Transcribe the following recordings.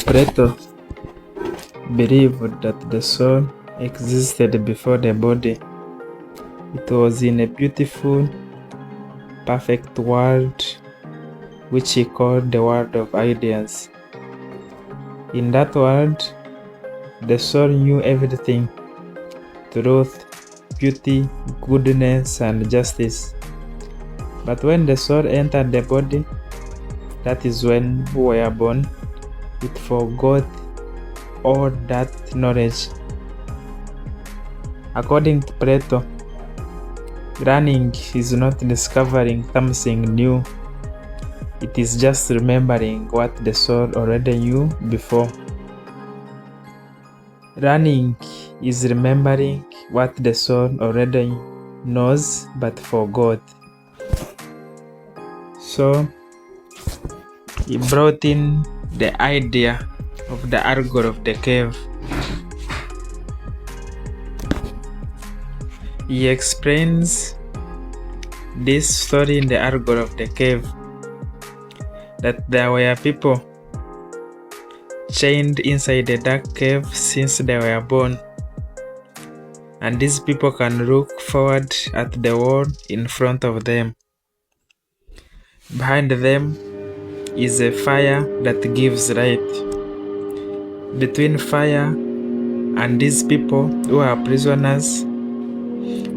Plato believed that the soul existed before the body. It was in a beautiful, perfect world which he called the world of ideas. In that world, the soul knew everything: truth, beauty, goodness, and justice. But when the soul entered the body, that is when we were born, it forgot all that knowledge. According to Plato, learning is not discovering something new. It is just remembering what the soul already knew before. Learning is remembering what the soul already knows but forgot. So he brought in the idea of the allegory of the cave. He explains this story in the allegory of the cave, that there were people chained inside a dark cave since they were born, and these people can look forward at the world in front of them. Behind them is a fire that gives light. Between fire and these people who are prisoners,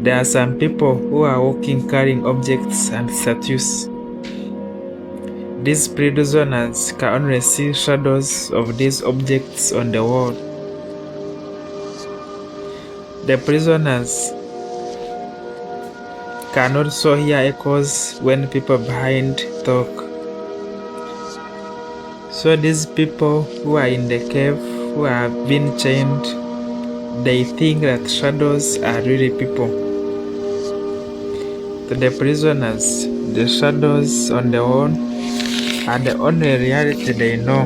there are some people who are walking carrying objects and statues. These prisoners can only see shadows of these objects on the wall. The prisoners can also hear echoes when people behind talk. So these people who are in the cave, who have been chained, they think that shadows are really people. To the prisoners, the shadows on the wall are the only reality they know.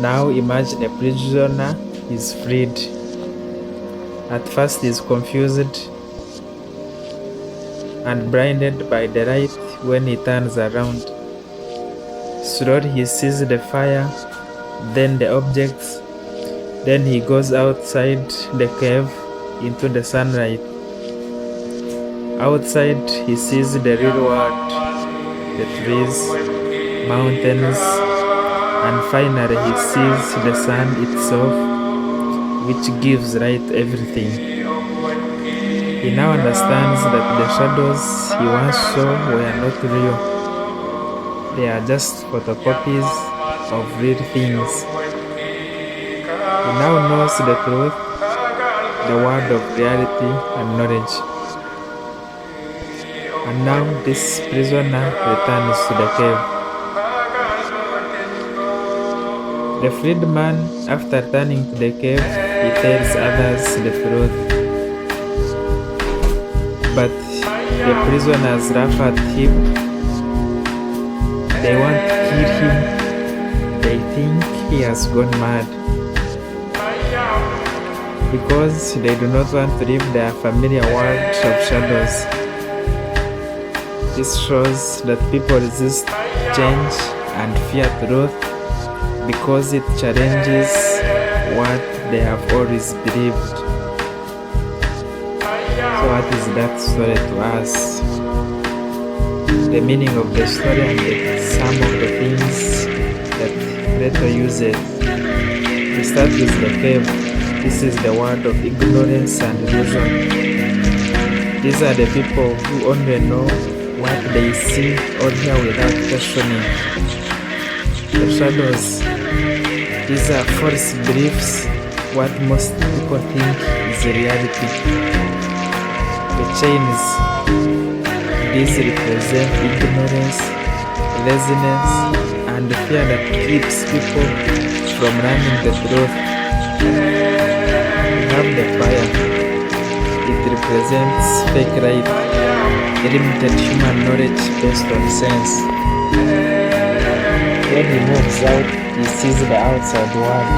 Now imagine a prisoner is freed. At first he is confused and blinded by the light when he turns around. Slowly he sees the fire, then the objects, then he goes outside the cave into the sunlight. Outside he sees the real world, the trees, mountains, and finally he sees the sun itself, which gives light to everything. He now understands that the shadows he once saw were not real. They are just photocopies of real things. He now knows the truth, the word of reality and knowledge. And now this prisoner returns to the cave. The freed man, after turning to the cave, he tells others the truth. But the prisoners laugh at him. They want to kill him. They think he has gone mad, because they do not want to leave their familiar world of shadows. This shows that people resist change and fear truth because it challenges what they have always believed. So what is that story to us? The meaning of the story and some of the things that Plato uses. We start with the cave. This is the world of ignorance and illusion. These are the people who only know what they see or hear without questioning. The shadows, these are false beliefs, what most people think is reality. The chains, these represent ignorance, laziness, and the fear that keeps people from learning the truth. We have the fire. It represents fake light, limited human knowledge based on sense. When he moves out, he sees the outside world.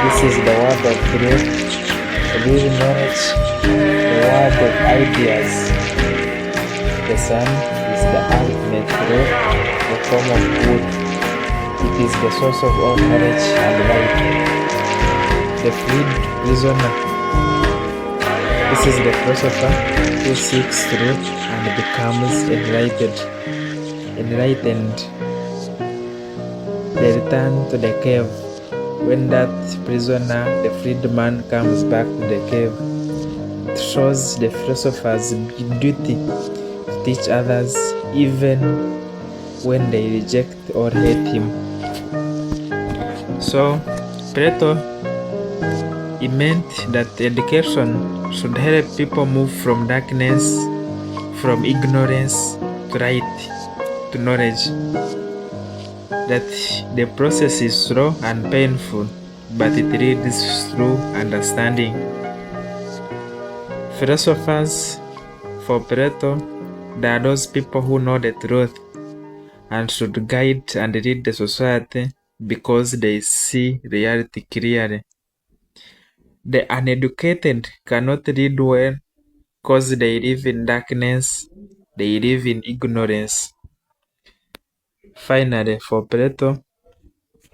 This is the world of truth, real knowledge, the world of ideas. The sun is the ultimate truth, the form of good. It is the source of all knowledge and light. The freed prisoner. This is the philosopher who seeks truth and becomes enlightened. They return to the cave. When that prisoner, the freed man, comes back to the cave, it shows the philosopher's duty to teach others even when they reject or hate him. So, Plato, he meant that education should help people move from darkness, from ignorance to light, to knowledge. That the process is slow and painful, but it leads through understanding. Philosophers, for Plato, they are those people who know the truth and should guide and lead the society because they see reality clearly. The uneducated cannot read well because they live in darkness, they live in ignorance. Finally, for Plato,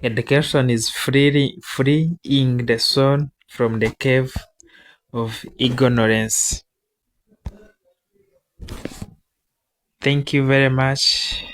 education is freeing the soul from the cave of ignorance. Thank you very much.